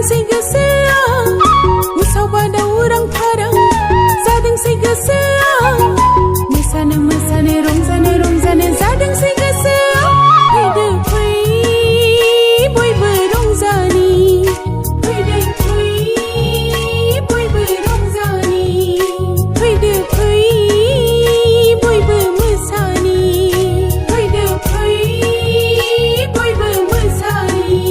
जादोंसै गोसोआव उसाव बादाव उरां फारां जादोंसै गोसोआव मोसानो मोसानो रंजानो रंजानो जादोंसै गोसोआव फैदो फै बयबो रंजानि फैदो फै बयबो रंजानि फैदो फै बयबो मोसानि फैदो फै बयबो मोसानि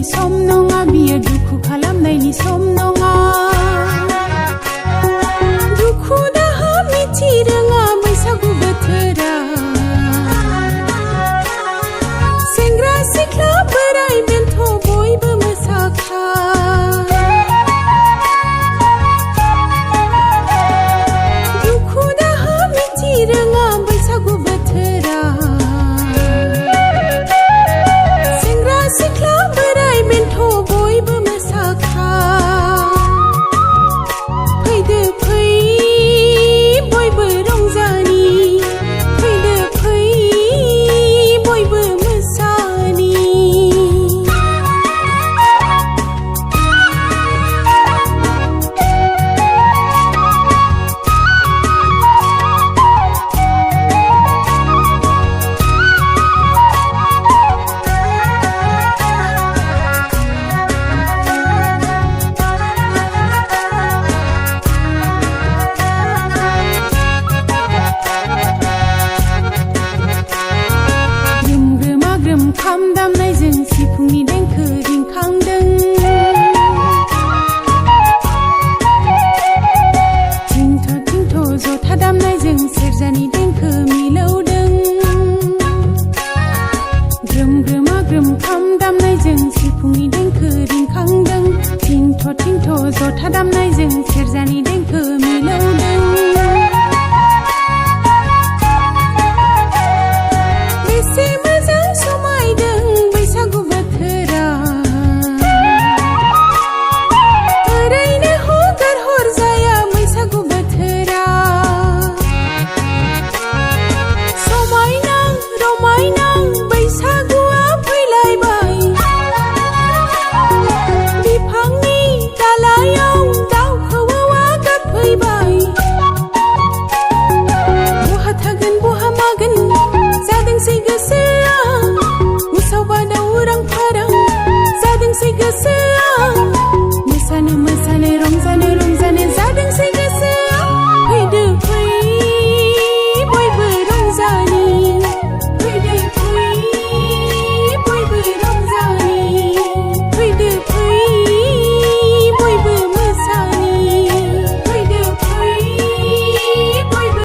सम नङा बियो दुखु खालामनायनि सम नङा दुखु दाहा मिथि रोङा बैसागु बोथोरा सेंग्रा सिख्ला बोराय बेन्थ बयबो मोसाखा दुखु दाहा मिथि रोङा बैसागु बोथोरा सेंग्रा सिख्ला बेन्थ बयबो मोसाखा फैदो फै बयबो रंजानि फैदो फै बयबो मोसानि खाम दामनायजों सिफुंनि देंखो रिंखांदों थिंथ' थिंथ' जथा दामनायजों सेरजानि देंखो मिलौदों ग्रोम ग्रोमा ग्रोम खाम दामनायजों सिफुंनि देंखो रिंखांदों थिंथ' थिंथ' जथा दामनायजों सेरजानि देंखो मिलौदों बैसागु बोथोरा ओरैनो हगार हर जाया बैसागु बोथोरा समायना रमायना बैसागुआ फैलायबाय बिफांनि दालायाव दाउ खौवौआ गाबफैबाय बहा थागोन बहा मागोन जादोंसै गोसो